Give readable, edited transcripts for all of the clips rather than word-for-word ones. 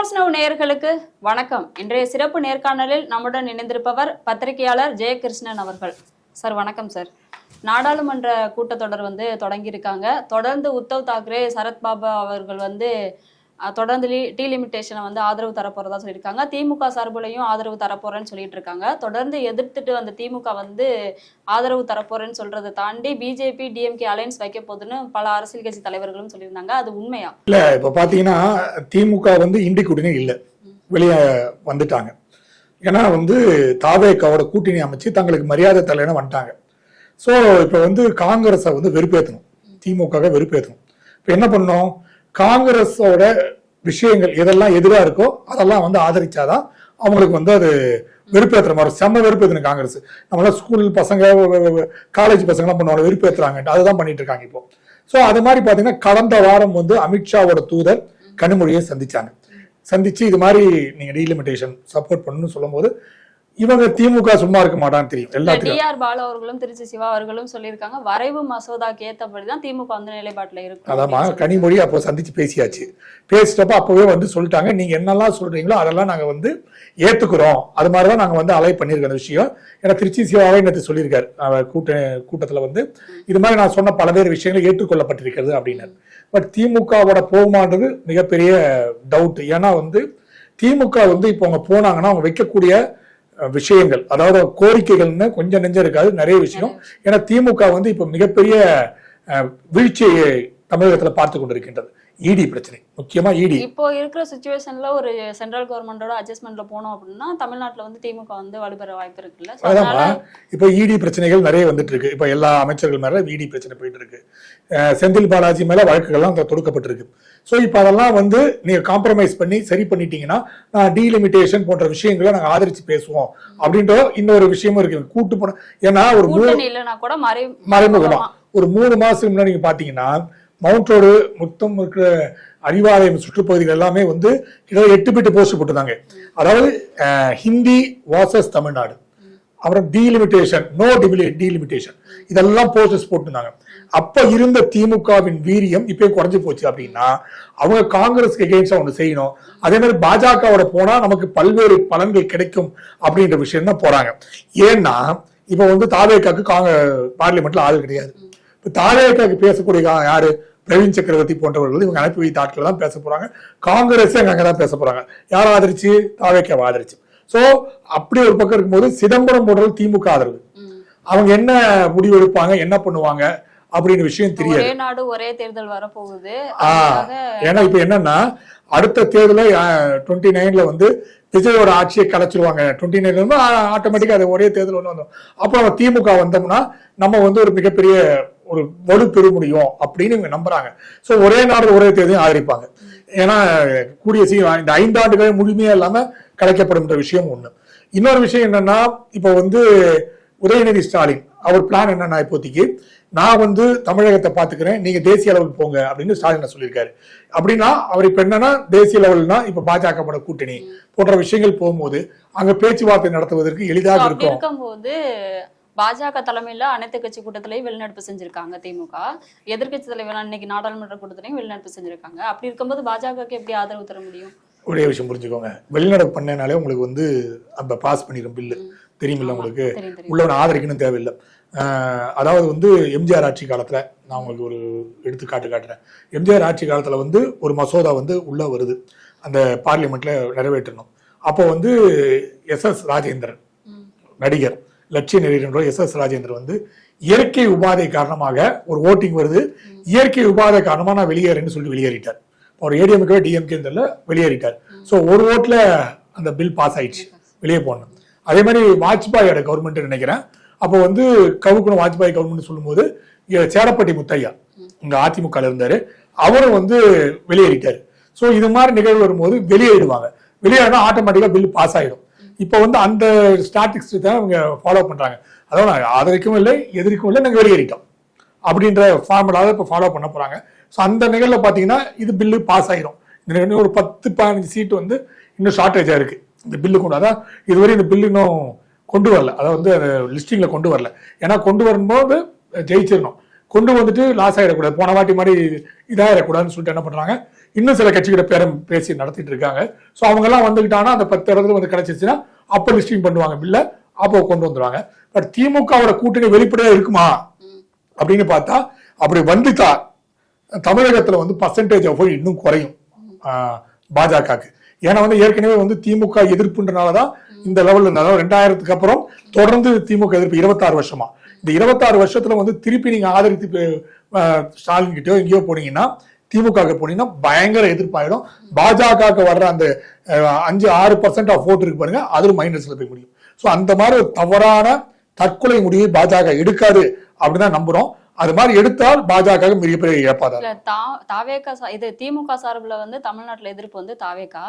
News now நேயர்களுக்கு வணக்கம். இன்றைய சிறப்பு நேர்காணலில் நம்முடன் இணைந்திருப்பவர் பத்திரிகையாளர் ஜெயகிருஷ்ணன் அவர்கள். சார் வணக்கம் சார். நாடாளுமன்ற கூட்டத்தொடர் தொடங்கியிருக்காங்க. தொடர்ந்து உத்தவ் தாக்கரே, சரத்பாபா அவர்கள் தொடர்ந்து டீலிமிட்டேஷனை ஆதரவு தரப்போறதா சொல்லியிருக்காங்க. திமுக சார்புலையும் ஆதரவு தரப்போறேன்னு சொல்லிட்டு இருக்காங்க. தொடர்ந்து எதிர்த்துட்டு வந்த திமுக ஆதரவு தரப்போறேன்னு சொல்றதை தாண்டி பிஜேபி டிஎம்கே அலையன்ஸ் வைக்க போதுன்னு பல அரசியல் கட்சி தலைவர்களும் சொல்லியிருந்தாங்க. அது உண்மையா? இல்ல, இப்ப பாத்தீங்கன்னா திமுக இண்டி கூட்டணி இல்ல, வெளியே வந்துட்டாங்க. ஏன்னா தாவேக்காவோட கூட்டணி அமைச்சு தங்களுக்கு மரியாதை தலைன்னு வந்துட்டாங்க. ஸோ இப்ப காங்கிரஸை வெறுப்பேற்றணும், திமுக வெறுப்பேற்றணும். இப்ப என்ன பண்ணணும், காங்கிரஸோட விஷயங்கள் எதெல்லாம் எதிராக இருக்கோ அதெல்லாம் ஆதரிச்சாதான் அவங்களுக்கு அது வெறுப்பேற்றுற மாதிரி. செம்ம வெறுப்பேற்றணும் காங்கிரஸ். நம்மளாம் ஸ்கூல் பசங்க, காலேஜ் பசங்கலாம் பண்ணுவாங்க, வெறுப்பேற்றுறாங்க. அதுதான் பண்ணிட்டு இருக்காங்க இப்போ. ஸோ அது மாதிரி பார்த்தீங்கன்னா கடந்த வாரம் அமித்ஷாவோட தூதர் கனிமொழியை சந்திச்சு இது மாதிரி நீங்க டீலிமிட்டேஷன் சப்போர்ட் பண்ணணும்னு சொல்லும் போது இவங்க திமுக சும்மா இருக்க மாட்டான்னு தெரியும் எல்லாத்துக்கும். டிஆர் பாலு அவர்களும் திருச்சி சிவா அவர்களும் சொல்லியிருக்காங்க, வரைவு மசோதாக்கு ஏற்றபடிதான் திமுக நிலைப்பாட்டுல இருக்கு. அதாம்மா, கனிமொழி அப்போ சந்திச்சு பேசியாச்சு. பேசிட்டப்ப அப்பவே சொல்லிட்டாங்க, நீங்க என்னெல்லாம் சொல்றீங்களோ அதெல்லாம் நாங்க ஏத்துக்கிறோம். அது மாதிரிதான் நாங்க அலை பண்ணிருக்க அந்த விஷயம். ஏன்னா திருச்சி சிவாவே நேற்று சொல்லியிருக்காரு கூட்டத்துல இது மாதிரி நான் சொன்ன பல்வேறு விஷயங்கள் ஏற்றுக்கொள்ளப்பட்டிருக்கிறது அப்படின்னு. பட் திமுகவோட போகுமான்றது மிகப்பெரிய டவுட். ஏன்னா திமுக இப்போ அவங்க போனாங்கன்னா அவங்க வைக்கக்கூடிய விஷயங்கள், அதாவது கோரிக்கைகள்னு கொஞ்சம் நெஞ்சம் இருக்காது, நிறைய விஷயம். ஏன்னா திமுக இப்ப மிகப்பெரிய வீழ்ச்சியை தமிழகத்துல பார்த்து கொண்டிருக்கின்றது. இடி பிரச்சனை, முக்கியமா இடி. இப்போ இருக்கிற சிச்சுவேஷன்ல ஒரு சென்ட்ரல் கவர்மெண்டோட அட்ஜஸ்ட்மெண்ட்ல போனோம் அப்படின்னா தமிழ்நாட்டுல திமுக வலுப்பெற வாய்ப்பு இருக்குல்ல. அதான் இப்போ இடி பிரச்சனைகள் நிறைய வந்துட்டு இருக்கு. இப்ப எல்லா அமைச்சர்கள் மேல இடி பிரச்சனை போயிட்டு இருக்கு. செந்தில் பாலாஜி மேல வழக்குகள்லாம் தொடுக்கப்பட்டிருக்கு. ஸோ இப்போ அதெல்லாம் நீங்க காம்ப்ரமைஸ் பண்ணி சரி பண்ணிட்டீங்கன்னா டீலிமிட்டேஷன் போன்ற விஷயங்களை நாங்கள் ஆதரிச்சு பேசுவோம் அப்படின்ற இன்னொரு விஷயமும் இருக்கு. கூட்டு போன ஏன்னா ஒரு மறைமுகமா ஒரு 3 மாசத்துக்கு முன்னாடி நீங்க பாத்தீங்கன்னா மவுண்ட் ரோடு மொத்தம் இருக்கிற அறிவாலயம் சுற்றுப்பகுதிகள் எல்லாமே கிட்டத்தட்ட 8 பிட் போஸ்ட் போட்டுருந்தாங்க. அதாவது ஹிந்தி வாசஸ் தமிழ்நாடு, அப்புறம் டீலிமிட்டேஷன், நோ டீலிமிட்டேஷன், இதெல்லாம் போஸ்டர்ஸ் போட்டுருந்தாங்க. அப்ப இருந்த திமுகவின் வீரியம் இப்ப குறைஞ்சு போச்சு. அப்படின்னா அவங்க காங்கிரஸ்க்கு எகெயின்ஸ்டா ஒண்ணு செய்யணும். அதே மாதிரி பாஜகவோட போனா நமக்கு பல்வேறு பலன்கள் கிடைக்கும் அப்படின்ற விஷயம் தான் போறாங்க. ஏன்னா இப்ப தாவேக்காக்கு பார்லிமெண்ட்ல ஆள் கிடையாது. இப்ப தாவேக்காக்கு பேசக்கூடிய யாரு, பிரவீன் சக்கரவர்த்தி போன்றவர்கள் இவங்க அனுப்பி வைத்த ஆட்கள் தான் பேச போறாங்க. காங்கிரஸ் அங்கதான் பேச போறாங்க. யார் ஆதரிச்சு? தாவேக்காவை ஆதரிச்சு. சோ அப்படி ஒரு பக்கம் இருக்கும்போது சிதம்பரம் போடுறது திமுக ஆதரவு. அவங்க என்ன முடிவு எடுப்பாங்க, என்ன பண்ணுவாங்க அப்படின்னு விஷயம் தெரியாது. ஒரே நாடு ஒரே தேர்தல் வரப்போகுது. ஏன்னா இப்ப என்னன்னா அடுத்த தேர்தல 29ல விஜயோட ஆட்சியை கலைச்சிருவாங்க. 29ல ஆட்டோமேட்டிக்கா அது ஒரே தேர்தல் வந்தோம். அப்புறம் திமுக வந்தோம்னா நம்ம ஒரு மிகப்பெரிய ஒரு வலு பெற முடியும் அப்படின்னு இவங்க நம்புறாங்க. சோ ஒரே நாடு ஒரே தேர்தலையும் ஆதரிப்பாங்க. ஏன்னா கூடிய சீக்கிரம் இந்த 5 ஆண்டுகள் முழுமையா இல்லாம கலைக்கப்படும் விஷயம் ஒண்ணு. இன்னொரு விஷயம் என்னன்னா இப்ப உதயநிதி ஸ்டாலின் அவர் பிளான் என்னன்னா, இப்போதைக்கு நான் தமிழகத்தை பாத்துக்கிறேன், நீங்க தேசிய லெவலுக்கு போங்க அப்படின்னு ஸ்டாலின் சொல்லியிருக்காரு. அப்படின்னா அவர் இப்ப என்னன்னா தேசிய லெவல்னா இப்ப பாஜக கூட்டணி போன்ற விஷயங்கள் போகும்போது அங்க பேச்சுவார்த்தை நடத்துவதற்கு எளிதாக இருக்கும்போது பாஜக தலைமையில அனைத்து கட்சி கூட்டத்திலையும் வெளிநடப்பு செஞ்சிருக்காங்க திமுக. எதிர்கட்சி தலைவர் இன்னைக்கு நாடாளுமன்ற கூட்டத்திலையும் வெளிநடப்பு செஞ்சிருக்காங்க. அப்படி இருக்கும்போது பாஜகவுக்கு எப்படி ஆதரவு தர முடியும்? ஒரே விஷயம் புரிஞ்சுக்கோங்க, வெளிநடப்பு பண்ணனாலே உங்களுக்கு அந்த பாஸ் பண்ணிடும் பில்லு தெரியுமில்ல, உங்களுக்கு உள்ளவனை ஆதரிக்கணும் தேவையில்லை. அதாவது எம்ஜிஆர் ஆட்சி காலத்துல நான் உங்களுக்கு ஒரு எடுத்துக்காட்டு காட்டுறேன். எம்ஜிஆர் ஆட்சி காலத்துல ஒரு மசோதா உள்ள வருது, அந்த பார்லிமெண்ட்ல நிறைவேற்றணும். அப்போ எஸ்.எஸ். ராஜேந்திரன் நடிகர், லட்சிய நடிகர் எஸ்.எஸ். ராஜேந்திரன் இயற்கை உபாதை காரணமாக ஒரு ஓட்டிங் வருது, இயற்கை உபாதை காரணமா நான் வெளியேறேன்னு சொல்லி வெளியேறிட்டார். ஒரு ஏடிஎம்கே டிஎம்கே வெளியேறிட்டார். ஸோ ஒரு ஓட்டுல அந்த பில் பாஸ் ஆயிடுச்சு, வெளியே போனோம். அதே மாதிரி வாஜ்பாயோட கவர்மெண்ட் நினைக்கிறேன், அப்போ கவுக்கணும் வாஜ்பாய் கவர்மெண்ட் சொல்லும்போது சேரப்பட்டி முத்தையா இங்க அதிமுக இருந்தாரு, அவரும் வெளியேறிட்டாரு. ஸோ இது மாதிரி நிகழ்வு வரும்போது வெளியேறிடுவாங்க. வெளியேறினா ஆட்டோமேட்டிக்கா பில் பாஸ் ஆயிடும். இப்போ அந்த ஸ்டாட்டிக்ஸ் தான் இவங்க ஃபாலோ பண்றாங்க. அதாவது ஆதரிக்கவும் இல்லை எதிர்க்கவும் இல்லை, நாங்கள் வெளியேறிட்டோம் அப்படின்ற ஃபார்முலாவை இப்போ ஃபாலோ பண்ண போறாங்க. ஸோ அந்த நிகழ்வில் பார்த்தீங்கன்னா இது பில்லு பாஸ் ஆயிரும். ஒரு 10-15 சீட் இன்னும் ஷார்டேஜா இருக்கு இந்த பில்லு கொண்டு. அதான் இதுவரை இந்த பில்லு இன்னும் கொண்டு வரல, அதாவது லிஸ்டிங்ல கொண்டு வரல. ஏன்னா கொண்டு வரும்போது ஜெயிச்சிடணும், கொண்டு வந்துட்டு லாஸ் ஆகிடக்கூடாது, போன வாட்டி மாதிரி இதாகிடக்கூடாதுன்னு சொல்லிட்டு என்ன பண்றாங்க, இன்னும் சில கட்சிகிட்ட பேசி நடத்திட்டு இருக்காங்க. ஸோ அவங்க எல்லாம் வந்துகிட்டாங்கன்னா அந்த 10 இடத்துல வந்து கிடைச்சிச்சுன்னா அப்ப லிஸ்டிங் பண்ணுவாங்க பில்ல, அப்போ கொண்டு வந்துருவாங்க. பட் திமுகவோட கூட்டணி வெளிப்படையா இருக்குமா அப்படின்னு பார்த்தா அப்படி வந்துட்டா தமிழகத்துல வந்து பர்சன்டேஜ் ஆஃப் இன்னும் குறையும் பாஜகவுக்கு. ஏன்னா வந்து ஏற்கனவே வந்து திமுக எதிர்ப்புன்றனாலதான் இந்த லெவல்ல இருந்தாலும் 2000க்கு அப்புறம் தொடர்ந்து திமுக எதிர்ப்பு 26 வருஷமா. இந்த 26 வருஷத்துல வந்து திருப்பி நீங்க ஆதரித்து ஸ்டாலின் கிட்டயோ எங்கேயோ போனீங்கன்னா திமுக போனீங்கன்னா பயங்கர எதிர்ப்பாயிடும். பாஜக வர்ற அந்த 5-6% ஆஃப் ஓட்டு இருக்கு பாருங்க, அது மைனஸ்ல போய் முடியும். ஸோ அந்த மாதிரி ஒரு தவறான தற்கொலை முடிவை பாஜக எடுக்காது அப்படின்னு நம்புறோம். அது மாதிரி எடுத்தால் பாஜக மிகப்பெரிய இழப்பாதான். இது திமுக சார்புல வந்து தமிழ்நாட்டுல எதிர்ப்பு வந்து தாவேகா,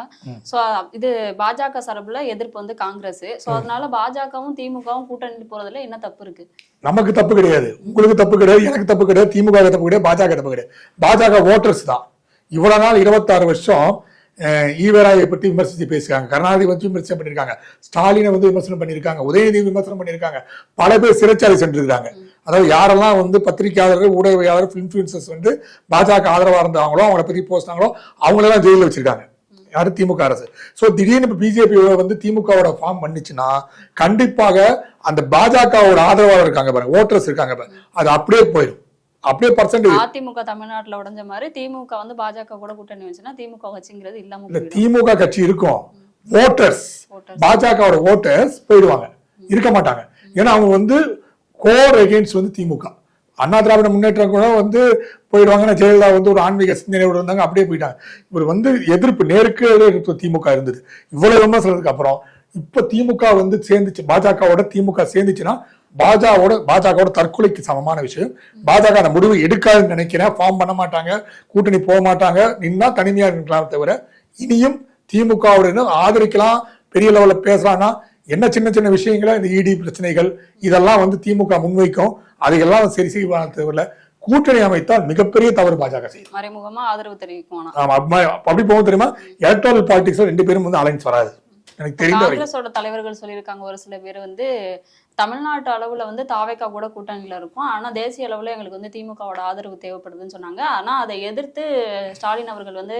சோ இது பாஜக சார்புல எதிர்ப்பு வந்து காங்கிரஸ். சோ அதனால பாஜகவும் திமுகவும் கூட்டணி போறதுல என்ன தப்பு இருக்கு? நமக்கு தப்பு கிடையாது, உங்களுக்கு தப்பு கிடையாது, எனக்கு தப்பு கிடையாது, திமுக தப்பு கிடையாது, பாஜக தப்பு கிடையாது. பாஜக ஓட்டர்ஸ் தான் இவ்வளவு நாள் 26 வருஷம் ஈவேராயை பற்றி விமர்சித்து பேசுறாங்க, கருணாநிதி பற்றி விமர்சனம் பண்ணியிருக்காங்க, ஸ்டாலினை வந்து விமர்சனம் பண்ணியிருக்காங்க, உதயநிதி விமர்சனம் பண்ணியிருக்காங்க, பல பேர் சிறைச்சாலை சென்றிருக்காங்க. அதாவது யாரெல்லாம் வந்து பத்திரிகையாளர்கள், ஊடகவியாளர், இன்ஃபுளுசர்ஸ் வந்து பாஜக ஆதரவா இருந்தாங்களோ, அவங்கள பத்தி போஸ்டாங்களோ அவங்களெல்லாம் ஜெயிலில் வச்சிருக்காங்க. யாரு? திமுக அரசு. சோ திடீர்னு பிஜேபி வந்து திமுகவோட ஃபார்ம் பண்ணிச்சுன்னா கண்டிப்பாக அந்த பாஜகவோட ஆதரவாளர் இருக்காங்க பாருங்க, ஓட்டர்ஸ் இருக்காங்க பாருங்க, அது அப்படியே போயிடும். அப்படியே பர்சன்டேஜ் அதிமுக தமிழ்நாட்டுல உடைஞ்ச மாதிரி திமுக வந்து பாஜக கூட கூட்டணி வச்சுன்னா திமுக கட்சிங்கிறது இல்லாம திமுக கட்சி இருக்கும், ஓட்டர்ஸ் பாஜகவோட ஓட்டர்ஸ் போயிடுவாங்க, இருக்க மாட்டாங்க. ஏன்னா அவங்க வந்து கோர் அகெயின்ஸ்ட் வந்து திமுக. அண்ணா திராவிட முன்னேற்றம் கூட வந்து போயிடுவாங்கன்னா ஜெயலலிதா வந்து ஒரு ஆன்மீக சிந்தனையோட இருந்தாங்க, அப்படியே போயிட்டாங்க. இவர் வந்து எதிர்ப்பு நேருக்கு எதிர்ப்பு திமுக இருந்தது. இவ்வளவு விமர்சனத்துக்கு அப்புறம் இப்ப திமுக வந்து சேர்ந்துச்சு, பாஜகவோட திமுக சேர்ந்துச்சுன்னா பாஜகவோட தற்கொலைக்கு சமமான விஷயம். பாஜக அந்த முடிவு எடுக்காதுன்னு நினைக்கிறேன். ஃபார்ம் பண்ண மாட்டாங்க, கூட்டணி போக மாட்டாங்க, நின்னா தனிமையா இருக்கலாம். தவிர இனியும் திமுகவுடன் ஆதரிக்கலாம், பெரிய லெவல்ல பேசலாம்னா என்ன சின்ன சின்ன விஷயங்கள இந்த இடி பிரச்சனைகள் இதெல்லாம் வந்து திமுக முன்வைக்கும், அதையெல்லாம் சரி செய்வாங்க. தவிர கூட்டணி அமைத்தால் மிகப்பெரிய தவறு பாஜக செய்யும். மறைமுகமா ஆதரவு தெரிவிக்கும். அப்படி போகும் தெரியுமா, எலக்ட்ரல் பாலிடிக்ஸ்ல 2 பேரும் வந்து அலைன்ஸ் வராது. எனக்கு தெரிந்த காங்கிரஸோட தலைவர்கள் சொல்லியிருக்காங்க, ஒரு சில பேர் வந்து தமிழ்நாட்டு அளவுல வந்து தாவேகா கூட கூட்டணியில இருக்கும், ஆனா தேசிய அளவுல எங்களுக்கு வந்து திமுகவோட ஆதரவு தேவைப்படுதுன்னு சொன்னாங்க. ஆனா அதை எதிர்த்து ஸ்டாலின் அவர்கள் வந்து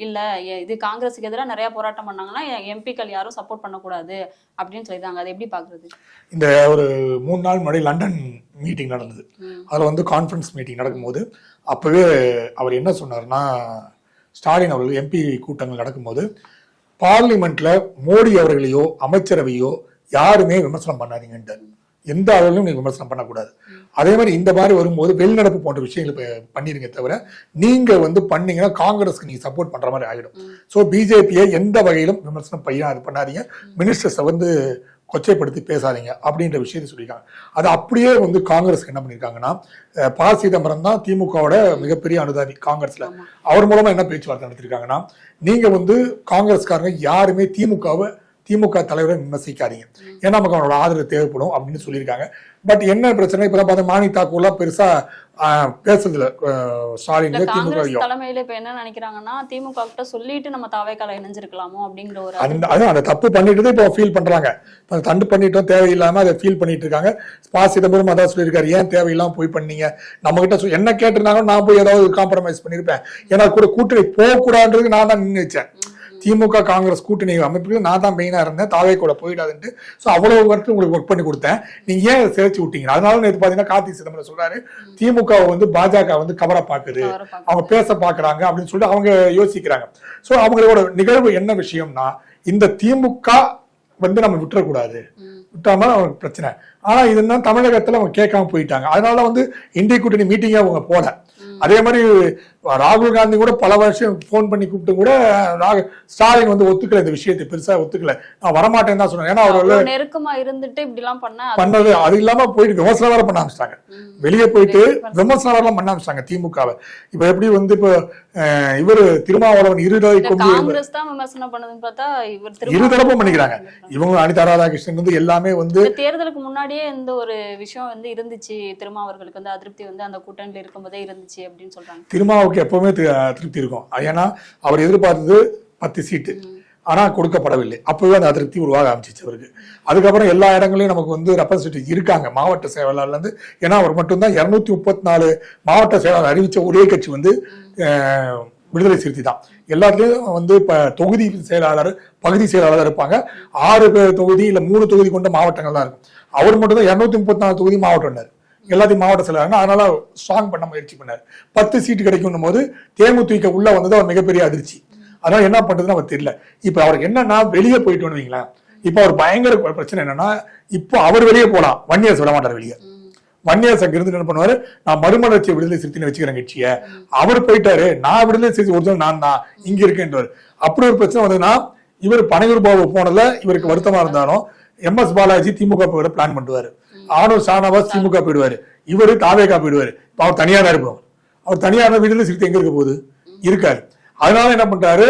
இல்ல, இது காங்கிரஸுக்கு எதிராக நிறைய போராட்டம் பண்ணாங்கன்னா எம்பிக்கள் யாரும் சப்போர்ட் பண்ணக்கூடாது அப்படின்னு சொல்லியிருந்தாங்க. அதை எப்படி பாக்குறது? இந்த ஒரு 3 நாள் முன்னாடி லண்டன் மீட்டிங் நடந்தது. அதுல வந்து கான்ஃபரன்ஸ் மீட்டிங் நடக்கும்போது அப்பவே அவர் என்ன சொன்னார்னா, ஸ்டாலின் அவர்கள் எம்பி கூட்டங்கள் நடக்கும்போது பார்லிமெண்ட்ல மோடி அவர்களையோ அமைச்சரவையோ யாருமே விமர்சனம் பண்ணாதீங்கன்ட்டு, எந்த அளவிலும் நீங்க விமர்சனம் பண்ணக்கூடாது. அதே மாதிரி இந்த மாதிரி வரும்போது வெளிநடப்பு போன்ற விஷயங்களை பண்ணிருங்க. தவிர நீங்க வந்து பண்ணீங்கன்னா காங்கிரஸ்க்கு நீங்க சப்போர்ட் பண்ற மாதிரி ஆகிடும். ஸோ பிஜேபியை எந்த வகையிலும் விமர்சனம் பண்ணாதீங்க, மினிஸ்டர்ஸை வந்து கொச்சைப்படுத்தி பேசாதீங்க அப்படின்ற விஷயத்தை சொல்லியிருக்காங்க. அது அப்படியே வந்து காங்கிரஸ் என்ன பண்ணியிருக்காங்கன்னா, ப. சிதம்பரம் தான் திமுகவோட மிகப்பெரிய அனுதாபி காங்கிரஸ்ல, அவர் மூலமா என்ன பேச்சுவார்த்தை நடத்திருக்காங்கன்னா, நீங்க வந்து காங்கிரஸ்காரங்க யாருமே திமுக தலைவரை விமர்சிக்காதீங்க, ஏன்னா நமக்கு அவனோட ஆதரவு தேவைப்படும் அப்படின்னு சொல்லியிருக்காங்க. பட் என்ன பிரச்சனை, இப்பதான் பார்த்தா மாணி தாக்கூர்லாம் பெருசா பேசுறதுல ஸ்டாலின் திமுக தலைமையில இப்ப என்ன நினைக்கிறாங்கன்னா, திமுக கிட்ட சொல்லிட்டு நம்ம தாவேக்கால இணைஞ்சிருக்கலாமோ அப்படிங்கிற ஒரு அந்த தப்பு பண்ணிட்டு இப்போ ஃபீல் பண்றாங்க, தண்டு பண்ணிட்டோம் தேவையில்லாம அதை ஃபீல் பண்ணிட்டு இருக்காங்க. ப. சிதம்பரம் அதான் சொல்லியிருக்காரு, ஏன் தேவையில்லாம போய் பண்ணீங்க, நம்ம கிட்ட என்ன கேட்டிருந்தாங்க, நான் போய் ஏதாவது காம்ப்ரமைஸ் பண்ணிருப்பேன், ஏன்னா கூட கூட்டணி போகக்கூடாதுன்றது நான் தான் நின்று வச்சேன். திமுக காங்கிரஸ் கூட்டணி அமைப்புக்கு நான் தான் மெயினா இருந்தேன், தாவே கூட போயிடாதுன்ட்டு. ஸோ அவ்வளவு வரைக்கும் உங்களுக்கு ஒர்க் பண்ணி கொடுத்தேன், நீங்க ஏன் சேர்த்து விட்டீங்க? அதனால நேற்று பாத்தீங்கன்னா கார்த்தி சிதம்பரம் சொல்றாரு, திமுக வந்து பாஜக வந்து கவரை பாக்குது, அவங்க பேச பாக்குறாங்க அப்படின்னு சொல்லிட்டு அவங்க யோசிக்கிறாங்க. ஸோ அவங்களோட நிகழ்வு என்ன விஷயம்னா, இந்த திமுக வந்து நம்ம விட்டுறக்கூடாது, விட்டாம அவங்களுக்கு பிரச்சனை. ஆனா இதுதான் தமிழகத்துல அவங்க கேட்காம போயிட்டாங்க. அதனால வந்து இந்திய கூட்டணி மீட்டிங்கே அவங்க போல. அதே மாதிரி ராகுல் காந்தி கூட பல வருஷம் போன் பண்ணி கூப்பிட்டு கூட ஸ்டாலின் வந்து ஒத்துக்கல, இந்த விஷயத்தை பெருசா ஒத்துக்கல, நான் வரமாட்டேன்னு தான் சொன்னேன். ஏன்னா அவரோட நெருக்கமா இருந்துட்டு இப்படி எல்லாம் பண்ணது அது இல்லாம போயிட்டு விமர்சனம் வேற பண்ண ஆரம்பிச்சிட்டாங்க, வெளியே போயிட்டு விமர்சனம் வேற பண்ண ஆரம்பிச்சிட்டாங்க திமுகவை. இப்ப எப்படி வந்து இப்ப இவரு திருமாவளவன் இருதரப்பும் பண்ணிக்கிறாங்க, இவங்க அனிதா ராதாகிருஷ்ணன் வந்து எல்லாமே வந்து தேர்தலுக்கு முன்னாடியே இந்த ஒரு விஷயம் வந்து இருந்துச்சு, திருமாவர்களுக்கு வந்து அதிருப்தி வந்து அந்த கூட்டணியில இருக்கும்போதே இருந்துச்சு அப்படின்னு சொல்றாங்க. திருமாவுக்கு எப்பவுமே திருப்தி இருக்கும், ஏன்னா அவர் எதிர்பார்த்தது 10 சீட்டு, ஆனா கொடுக்கப்படவில்லை. அப்பவே அந்த அதிருப்தி உருவாக ஆரம்பிச்சிச்சு அவருக்கு. அதுக்கப்புறம் எல்லா இடங்களையும் நமக்கு வந்து ரெப்ரசன்டேட்டிவ் இருக்காங்க, மாவட்ட செயலாளர்ல இருந்து. ஏன்னா அவர் மட்டும்தான் 234 மாவட்ட செயலாளர் அறிவிச்ச ஒரே கட்சி வந்து விடுதலை சிறுத்தை தான். எல்லாத்துலயும் வந்து இப்ப தொகுதி செயலாளர், பகுதி செயலாளர் இருப்பாங்க. 6 தொகுதி இல்ல 3 தொகுதி கொண்ட மாவட்டங்கள் தான் இருக்கும். அவர் மட்டும் தான் 234 தொகுதி மாவட்டம், எல்லாத்தையும் மாவட்ட செயலாளர். அதனால ஸ்ட்ராங் பண்ண முயற்சி பண்ணார். 10 சீட்டு கிடைக்கும் போது தேமுதிக உள்ள வந்தது அவர் மிகப்பெரிய அதிர்ச்சி. அதனால என்ன பண்றதுன்னு அவர் தெரியல. இப்ப அவருக்கு என்னன்னா வெளியே போயிட்டு வந்துவீங்களா, இப்ப அவர் பயங்கர பிரச்சனை என்னன்னா, இப்போ அவர் வெளியே போலாம், வன்னியர் சொல்ல மாட்டார் வெளியே. வன்னியர் சங்க இருந்து என்ன பண்ணுவாரு, நான் மறுமலர்ச்சி விடுதலை சிறுத்தைன்னு வச்சுக்கிறேன் கட்சியை. அவர் போயிட்டாரு, நான் விடுதலை சிறுத்தை ஒரிஜினல் நான் தான் இங்க இருக்கேன். அப்படி ஒரு பிரச்சனை வந்ததுன்னா, இவர் பனையூர் பாபு போனதுல இவருக்கு வருத்தமா இருந்தாலும் MS பாலாஜி திமுக போயிட பிளான் பண்ணுவாரு, ஆனூர் ஷானவாஸ் திமுக போயிடுவாரு, இவரு தாவேகா போயிடுவாரு. அவர் தனியா தான் இருப்பார். அவர் தனியா இருந்தா விடுதலை சிறுத்தை எங்க இருக்க போகுது, இருக்காரு. அதனால என்ன பண்றாரு,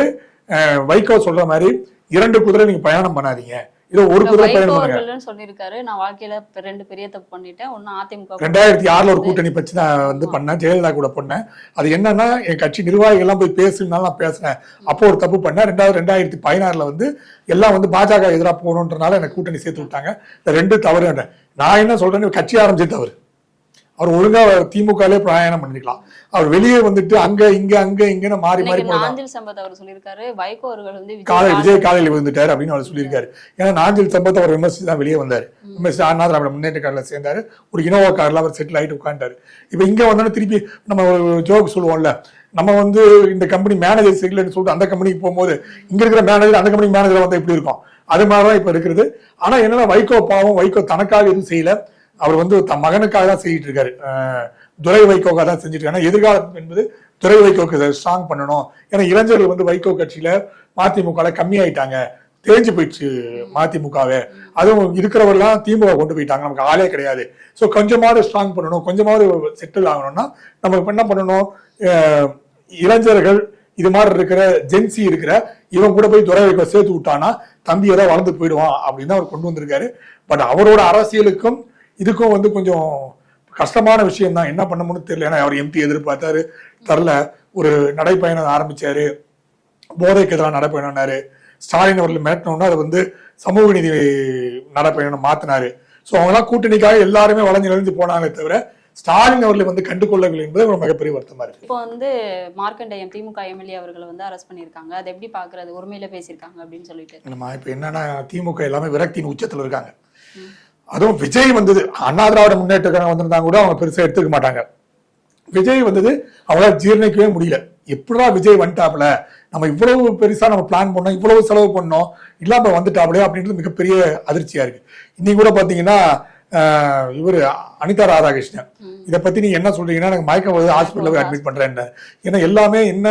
வைகோ சொல்ற மாதிரி 2 குதிரை நீங்க பயணம் பண்ணாதீங்க, இதோ ஒரு குதிரை பயணம் பண்ணுங்க சொல்லிருக்காரு. நான் வாழ்க்கையில 2 பெரிய தப்பு பண்ணிட்டேன். ஒன்னு அதிமுக 2006 ஒரு கூட்டணி பற்றி நான் வந்து பண்ணேன், ஜெயலலிதா கூட பண்ணேன். அது என்னன்னா, என் கட்சி நிர்வாகிகள் எல்லாம் போய் பேசுனாலும் நான் பேசுனேன், அப்போ ஒரு தப்பு பண்ணேன். 2016 வந்து எல்லாம் வந்து பாஜக எதிராக போகணுன்றனால எனக்கு கூட்டணி சேர்த்து விட்டாங்க. இந்த 2 தவறு. நான் என்ன சொல்றேன்னு, கட்சி ஆரம்பிச்சது தவறு. அவர் ஒழுங்கா திமுகலே பிரயாணம் பண்ணிக்கலாம். அவர் வெளியே வந்துட்டு அங்க இங்க இங்கன்னு மாறி மாறி நாஞ்சில் சம்பத் அவர் சொல்லியிருக்காரு, வைகோ அவர்கள் வந்து விஜய் காலையில் விழுந்துட்டாரு அப்படின்னு அவர் சொல்லியிருக்காரு. ஏன்னா நாஞ்சில் சம்பத் அவர் விமர்சித்து தான் வெளியே வந்தாரு. விமர்சித்து அண்ணா திராவிட முன்னேற்ற காரில் சேர்ந்தாரு. ஒரு இனோவா கார்ல அவர் செட்டில் ஆகிட்டு உட்காந்துட்டாரு. இப்ப இங்க வந்தோன்னு திருப்பி நம்ம ஒரு ஜோக் சொல்லுவோம்ல, நம்ம வந்து இந்த கம்பெனி மேனேஜர் சரியில்லைன்னு சொல்லிட்டு அந்த கம்பெனிக்கு போகும்போது இங்க இருக்கிற மேனேஜர் அந்த கம்பெனி மேனேஜர் வந்து எப்படி இருக்கும், அது மாதிரிதான் இப்ப இருக்கிறது. ஆனா என்னன்னா, வைகோ பாவம், வைகோ தனக்காக எதுவும் செய்யல, அவர் வந்து தன் மகனுக்காக தான் செய்யிட்டு இருக்காரு, துரை வைகோக்காக தான் செஞ்சுட்டு இருக்காரு. எதிர்காலம் என்பது துரை வைகோக்கு ஸ்ட்ராங் பண்ணணும். ஏன்னா இளைஞர்கள் வந்து வைகோ கட்சியில மதிமுக கம்மியாயிட்டாங்க, தேஞ்சு போயிடுச்சு மதிமுகவே. அதுவும் இருக்கிறவர்கள்லாம் திமுக கொண்டு போயிட்டாங்க, நமக்கு ஆளே கிடையாது. ஸோ கொஞ்சமாவது ஸ்ட்ராங் பண்ணணும், கொஞ்சமாவது செட்டில் ஆகணும்னா நம்ம என்ன பண்ணணும், இளைஞர்கள் இது மாதிரி இருக்கிற ஜென்சி இருக்கிற இவன் கூட போய் துரை வைகோ சேர்த்து விட்டானா தம்பி ஏதாவது வளர்ந்து போயிடுவான் அப்படின்னு அவர் கொண்டு வந்திருக்காரு. பட் அவரோட அரசியலுக்கும் இதுக்கும் வந்து கொஞ்சம் கஷ்டமான விஷயம் தான். என்ன பண்ணணும்னு தெரியல. ஏன்னா அவர் MP எதிர்பார்த்தாரு, தரல. ஒரு நடைப்பயணம் ஆரம்பிச்சாரு, போதைக்கு எதிராக நடைப்பயணம்னாரு. ஸ்டாலின் அவர்கள் மிரட்டணும்னா அதை வந்து சமூக நீதி நடைப்பயணம் மாத்தினாரு. ஸோ அவங்களாம் கூட்டணிக்காக எல்லாருமே வளைஞ்சு நெளிஞ்சு போனாங்களே தவிர ஸ்டாலின் அவர்களை வந்து கண்டுகொள்ளவில்லை என்பது ஒரு மிகப்பெரிய வருத்தமா இருக்கு. இப்போ வந்து மார்க்கண்டேயம் திமுக MLA அவர்களை வந்து அரெஸ்ட் பண்ணியிருக்காங்க. அதை எப்படி பாக்குறது, உரிமையில பேசியிருக்காங்க அப்படின்னு சொல்லிட்டு. நம்ம இப்ப என்னன்னா, திமுக எல்லாமே விரக்தியின் உச்சத்துல இருக்காங்க. அதுவும் விஜய் வந்தது, அண்ணா திராவிட முன்னேற்ற கழகம் வந்திருந்தாங்க கூட அவங்க பெருசா எடுத்துக்க மாட்டாங்க. விஜய் வந்தது அவங்களால ஜீர்ணிக்கவே முடியல. எப்படிதான் விஜய் வந்துட்டாப்ல, நம்ம இவ்வளவு பெருசா நம்ம பிளான் பண்ணோம், இவ்வளவு செலவு பண்ணோம், இல்லாம வந்துட்டாப்லையே அப்படின்றது மிகப்பெரிய அதிர்ச்சியா இருக்கு. இன்னைக்கு கூட பாத்தீங்கன்னா இவரு அனிதா ராதாகிருஷ்ணன், இதை பத்தி நீங்க என்ன சொல்றீங்கன்னா, எனக்கு மயக்கம் வருது, ஹாஸ்பிட்டல் போய் அட்மிட் பண்றேன். ஏன்னா எல்லாமே என்ன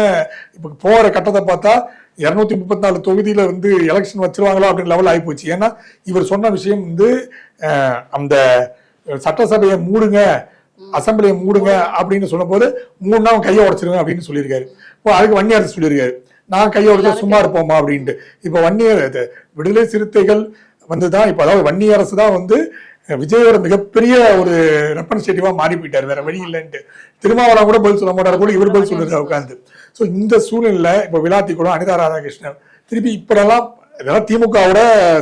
இப்ப போற கட்டத்தை பார்த்தா 234 தொகுதியில வந்து எலெக்ஷன் வச்சிருவாங்களா அப்படின்னு லெவல் ஆகி போச்சு. ஏன்னா இவர் சொன்ன விஷயம் வந்து அந்த சட்டசபையை மூடுங்க, அசம்பிளியை மூடுங்க அப்படின்னு சொன்ன போது 3 நாள் கையை உடைச்சிருங்க அப்படின்னு சொல்லியிருக்காரு. இப்போ அதுக்கு வன்னியரசு சொல்லியிருக்காரு, நான் கையை உடைச்சா சும்மா இருப்போமா அப்படின்ட்டு. இப்ப வன்னியர் விடுதலை சிறுத்தைகள் வந்துதான், இப்ப அதாவது வன்னியரசு தான் வந்து விஜயோட மிகப்பெரிய ஒரு ரெப்ரஸன்டேட்டிவா மாறி போயிட்டாரு, வேற வழி இல்லைன்ட்டு. திருமாவளவன் கூட பதில் சொல்ல மாட்டாரு கூட, இவர் பதில் சொல்லிருக்காரு உட்காந்து. சோ இந்த சூழ்நிலை இப்ப விளாத்தி கூட அனிதா ராதாகிருஷ்ணன் திருப்பி இப்படெல்லாம் இதெல்லாம் திமுகவோட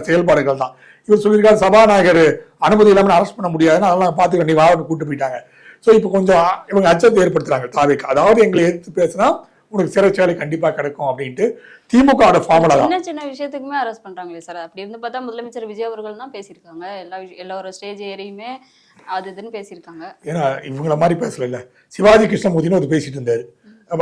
செயல்பாடுகள் தான். இவர் சொல்லியிருக்காரு, சபாநாயகர் அனுமதி இல்லாம அரெஸ்ட் பண்ண முடியாதுன்னு, அதெல்லாம் பார்த்து வேண்டிய வாகனம் கூட்டு போயிட்டாங்க. சோ இப்ப கொஞ்சம் இவங்க அச்சத்தை ஏற்படுத்துறாங்க தாவேக்கு. அதாவது எங்களை எதிர்த்து பேசினா உனக்கு சிறைச்சாலை கண்டிப்பா கிடைக்கும் அப்படின்ட்டு திமுக ஃபார்முலா தான். சின்ன விஷயத்துக்குமே அரெஸ்ட் பண்றாங்களே சார். அப்படி இருந்து பார்த்தா முதலமைச்சர் விஜய் அவர்கள் தான் பேசியிருக்காங்க, எல்லாரும் ஸ்டேஜ் ஏறியுமே அது இதுன்னு பேசியிருக்காங்க. ஏன்னா இவங்கள மாதிரி பேசல, சிவாஜி கிருஷ்ணமூர்த்தின்னு ஒரு பேசிட்டு இருந்தாரு.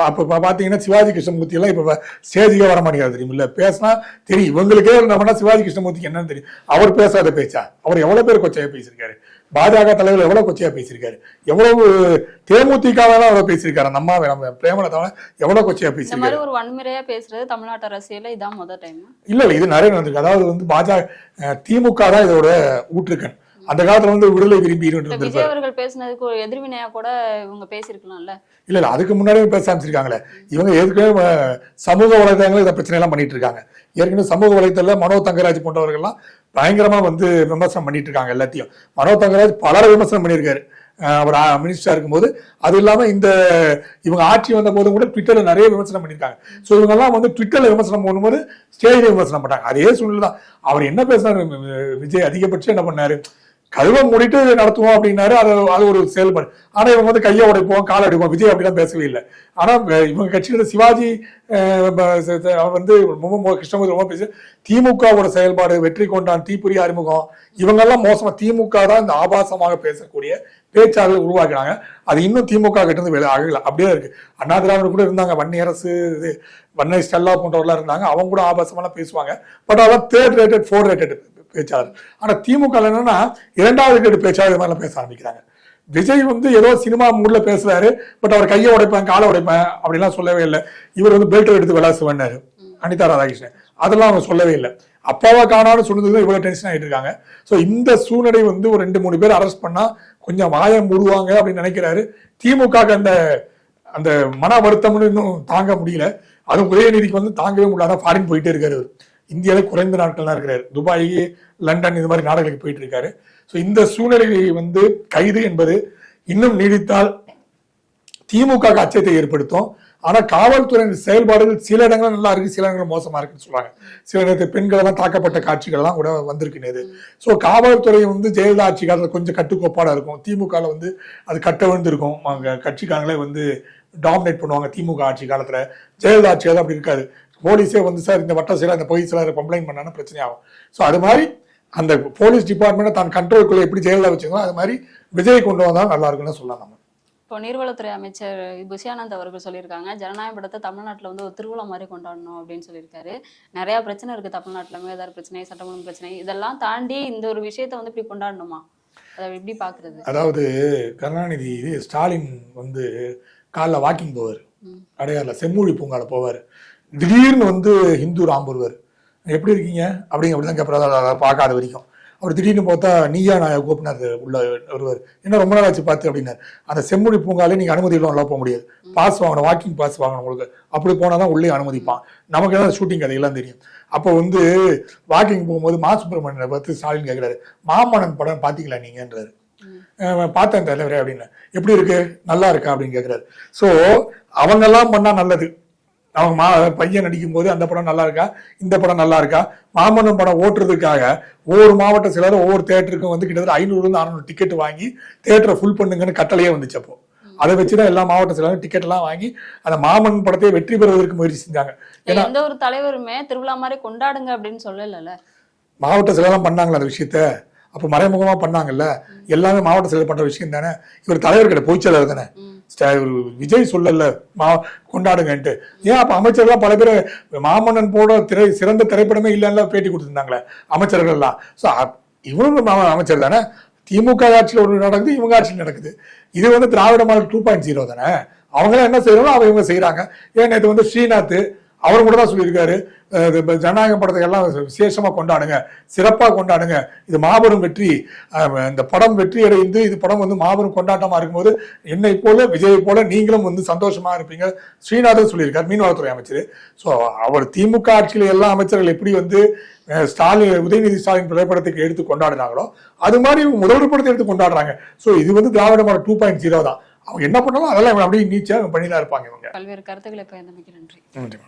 அப்ப பாத்தீங்கன்னா சிவாஜி கிருஷ்ணமூர்த்தி எல்லாம் இப்ப ஸ்டேஜுக்கே வர மாட்டேங்காது தெரியுமில்ல. பேசினா தெரியும் இவங்களுக்கே நம்மனா சிவாஜி கிருஷ்ணமூர்த்திக்கு என்னன்னு தெரியும். அவர் பேசாத பேச்சா, அவர் எவ்வளவு பேர் கொச்சையா பேசியிருக்காரு, பாஜக தலைவர் எவ்வளவு கொச்சையா பேசியிருக்காரு, எவ்வளவு தேமுதிகவெல்லாம் எவ்வளவு பேசியிருக்காரு, நம்ம பிரேமலதா எவ்வளவு கொச்சையா பேசியிருக்காரு. ஒரு வன்முறையா பேசுறது தமிழ்நாட்டு அரசியல இதான் முதல் டைம். இல்ல இது நிறைய நடந்திருக்கு. அதாவது வந்து பாஜக திமுக தான் இதோட ஊற்றுக்கண். அந்த காலத்துல வந்து விடுதலை விரும்பி விஜய் அவர்கள் பேசினதுக்கு ஒரு எதிர்வினையா கூட இவங்க பேசிருக்கலாம்ல. இல்ல அதுக்கு முன்னாடியே பேச ஆரம்பிச்சிருக்காங்களே. இவங்க ஏற்கனவே சமூக வலைதளங்கள் இந்த பிரச்சனை எல்லாம் பண்ணிட்டு இருக்காங்க. ஏற்கனவே சமூக வலைதளத்துல மனோ தங்கராஜ் போன்றவர்கள்லாம் பயங்கரமா வந்து விமர்சனம் பண்ணிட்டு இருக்காங்க எல்லாத்தையும். மனோ தங்கராஜ் பலரை விமர்சனம் பண்ணியிருக்காரு அவர் மினிஸ்டரா இருக்கும்போது. அது இல்லாம இந்த இவங்க ஆட்சி வந்த போதும் கூட ட்விட்டர்ல நிறைய விமர்சனம் பண்ணியிருக்காங்க. ஸோ இவங்க எல்லாம் வந்து ட்விட்டர்ல விமர்சனம் பண்ணும்போது ஸ்டேஜ்ல விமர்சனம் பண்ணாங்க. அதே சூழ்நிலை தான். அவர் என்ன பேசினாரு விஜய், அதிகபட்சம் என்ன பண்ணாரு, கதவை மூடிட்டு நடத்துவோம் அப்படின்னாரு. அது ஒரு செயல்பாடு. ஆனா இவங்க வந்து கையை உடைப்போம், காலை அடிப்போம். விஜய் அப்படிலாம் பேசவே இல்லை. ஆனா இவங்க கட்சியில சிவாஜி வந்து கிருஷ்ணமூர்த்தி ரொம்ப பேச திமுகவோட செயல்பாடு, வெற்றி கொண்டான், தீப்புரிய அறிமுகம், இவங்கெல்லாம் மோசமா, திமுக தான் இந்த ஆபாசமாக பேசக்கூடிய பேச்சாளர்கள் உருவாக்குறாங்க. அது இன்னும் திமுக கிட்ட இருந்து வெளியே ஆகல, அப்படியே இருக்கு. அண்ணா திராவிடர் கூட இருந்தாங்க, வன்னியரசு, வன்னை ஸ்டெல்லா போன்றவர்களாம் இருந்தாங்க. அவங்க கூட ஆபாசமெல்லாம் பேசுவாங்க. பட் அதெல்லாம் 3rd ரேட்டட் 4th ரேட்டட் பேச்சாளர். ஆனா திமுக என்னன்னா 2வது கிரேட் பேச்சாளர் மாதிரிலாம் பேச ஆரம்பிக்கிறாங்க. விஜய் வந்து ஏதோ சினிமா மூட்ல பேசுறாரு. பட் அவர் கையை உடைப்பேன், காலை உடைப்பேன் அப்படிலாம் சொல்லவே இல்லை. இவர் வந்து பெல்ட் எடுத்து விளாசுவன்னாரு அனிதா ராதாகிருஷ்ணன். அதெல்லாம் அவங்க சொல்லவே இல்லை. அப்பாவா காணான்னு சொன்னதுதான் இவ்வளவு டென்ஷன் ஆகிட்டு இருக்காங்க. ஸோ இந்த சூழ்நிலை வந்து ஒரு 2-3 பேர் அரெஸ்ட் பண்ணா கொஞ்சம் வாயம் மூடுவாங்க அப்படின்னு நினைக்கிறாரு. திமுக அந்த அந்த மன வருத்தம்னு இன்னும் தாங்க முடியல. அதுவும் உதயநிதிக்கு வந்து தாங்கவே முடியாத ஃபாரின் போயிட்டே இருக்காரு. இந்தியாவில குறைந்த நாட்கள் தான் இருக்கிறாரு. துபாய், லண்டன் இந்த மாதிரி நாடுகளுக்கு போயிட்டு இருக்காரு. ஸோ இந்த சூழ்நிலை வந்து கைது என்பது இன்னும் நீடித்தால் திமுக அச்சத்தை ஏற்படுத்தும். ஆனா காவல்துறையின் செயல்பாடுகள் சில இடங்கள் நல்லா இருக்கு, சில இடங்கள் மோசமா இருக்குன்னு சொல்றாங்க. சில நேரத்தில் பெண்கள் எல்லாம் தாக்கப்பட்ட காட்சிகள் எல்லாம் கூட வந்திருக்கிறது. ஸோ காவல்துறை வந்து ஜெயலலிதா ஆட்சி காலத்தில் கொஞ்சம் கட்டுக்கோப்பாடா இருக்கும். திமுக வந்து அது கட்ட விழுந்திருக்கும். கட்சிக்காரங்களே வந்து டாமினேட் பண்ணுவாங்க திமுக ஆட்சி காலத்துல. ஜெயலலிதா ஆட்சி அப்படி இருக்காது. போலீஸே வந்து சார் இந்த வட்ட சில இந்த பொய் சில கம்ப்ளைண்ட் பண்ணாலும் பிரச்சனை ஆகும். ஸோ அது மாதிரி அந்த போலீஸ் டிபார்ட்மெண்ட்டை தான் கண்ட்ரோலுக்குள்ள எப்படி ஜெயலலிதா வச்சுக்கோ அது மாதிரி விஜய் கொண்டு வந்தாலும் நல்லா இருக்குன்னு சொல்லலாம். நம்ம இப்போ நீர்வளத்துறை அமைச்சர் புஷியானந்த் அவர்கள் சொல்லியிருக்காங்க, ஜனநாயக படத்தை தமிழ்நாட்டில் வந்து ஒரு திருவிழா மாதிரி கொண்டாடணும் அப்படின்னு சொல்லியிருக்காரு. நிறைய பிரச்சனை இருக்கு தமிழ்நாட்டில், மேதார் பிரச்சனை, சட்டமன்ற பிரச்சனை, இதெல்லாம் தாண்டி இந்த ஒரு விஷயத்த வந்து இப்படி கொண்டாடணுமா? அதை எப்படி பாக்குறது? அதாவது கருணாநிதி ஸ்டாலின் வந்து காலைல வாக்கிங் போவார், அடையாறுல செம்மொழி பூங்கால போவார். திடீர்னு வந்து ஹிந்து ராம்பூர்வர் எப்படி இருக்கீங்க அப்படிதான் கேட்பாரு. பார்க்காத வரைக்கும் அவர் திடீர்னு பார்த்தா நீயா நான் கோபிநாத் உள்ள வருவார். என்ன ரொம்ப நாள் ஆச்சு பார்த்து அப்படின்னாரு. அந்த செம்மொழி பூங்காலே நீங்க அனுமதி இல்லாம போக முடியாது, பாஸ் வாங்கணும், வாக்கிங் பாஸ் வாங்கணும் உங்களுக்கு. அப்படி போனாதான் உள்ளே அனுமதிப்பான். நமக்கு ஏதாவது ஷூட்டிங் கதையெல்லாம் தெரியும். அப்போ வந்து வாக்கிங் போகும்போது மா சுப்பிரமணியனை பார்த்து ஸ்டாலின் கேட்கிறாரு, மாமன்னன் படம் பாத்தீங்களா நீங்கன்றாரு. பார்த்தேன் தலைவரே அப்படின்னு. எப்படி இருக்கு, நல்லா இருக்கா அப்படின்னு கேட்கிறாரு. ஸோ அவங்க எல்லாம் பண்ணா நல்லது. அவங்க பையன் நடிக்கும் போது அந்த படம் நல்லா இருக்கா, இந்த படம் நல்லா இருக்கா, மாமன்னன் படம் ஓட்டுறதுக்காக ஒவ்வொரு மாவட்ட சிலரும் ஒவ்வொரு தேட்டருக்கும் வந்து கிட்டத்தட்ட 500-600 டிக்கெட் வாங்கி தேட்டரை ஃபுல் பண்ணுங்கன்னு கட்டளையே வந்துச்சு. அப்போ அதை வச்சுதான் எல்லா மாவட்ட சிலரும் டிக்கெட் எல்லாம் வாங்கி அந்த மாமன்னன் படத்தை வெற்றி பெறுவதற்கு முயற்சி செஞ்சாங்க. ஏன்னா எந்த ஒரு தலைவருமே திருவிழா மாதிரி கொண்டாடுங்க அப்படின்னு சொல்லல. மாவட்ட சிலரெல்லாம் பண்ணாங்களா அந்த விஷயத்த? அப்ப மறைமுகமா பண்ணாங்கல்ல. எல்லாமே மாவட்ட செயலர் பண்ற விஷயம் தானே. இவர் தலைவர் கிட்ட பொய்ச்சலர் தானே. விஜய் சொல்லல கொண்டாடுங்கன்ட்டு. ஏன் அப்ப அமைச்சர்லாம் பல பேர் மாமன்னன் போட சிறந்த திரைப்படமே இல்லைன்னா பேட்டி கொடுத்துருந்தாங்களே அமைச்சர்கள் எல்லாம். ஸோ இவங்க அமைச்சர் தானே. திமுக ஆட்சியில் ஒரு நடக்குது, இவங்க ஆட்சியில் நடக்குது. இது வந்து திராவிட மாடல் 2.0 தானே. அவங்களாம் என்ன செய்யறாங்களோ அவங்க செய்யறாங்க. ஏன் நேற்று வந்து ஸ்ரீநாத் அவரும் கூட தான் சொல்லியிருக்காரு, ஜனநாயக படத்தை எல்லாம் விசேஷமா கொண்டாடுங்க, சிறப்பா கொண்டாடுங்க, இது மாபெரும் வெற்றி, இந்த படம் வெற்றி அடைந்து இது படம் வந்து மாபெரும் கொண்டாட்டமா இருக்கும்போது என்னை போல விஜயை போல நீங்களும் வந்து சந்தோஷமா இருப்பீங்க ஸ்ரீநாதன் சொல்லியிருக்காரு, மீன்வளத்துறை அமைச்சர். ஸோ அவர் திமுக ஆட்சியில் எல்லா அமைச்சர்கள் எப்படி வந்து ஸ்டாலின் உதயநிதி ஸ்டாலின் திரைப்படத்துக்கு எடுத்து கொண்டாடுனாங்களோ அது மாதிரி இவங்க முதல்வர் படத்தை எடுத்து கொண்டாடுறாங்க. ஸோ இது வந்து திராவிட மாடல் 2.0 தான். அவங்க என்ன பண்ணாலும் அதெல்லாம் அப்படியே நீச்சா பண்ணிதான் இருப்பாங்க. இவங்க பல்வேறு கருத்துக்களை பயந்தமைக்கு நன்றி. நன்றி.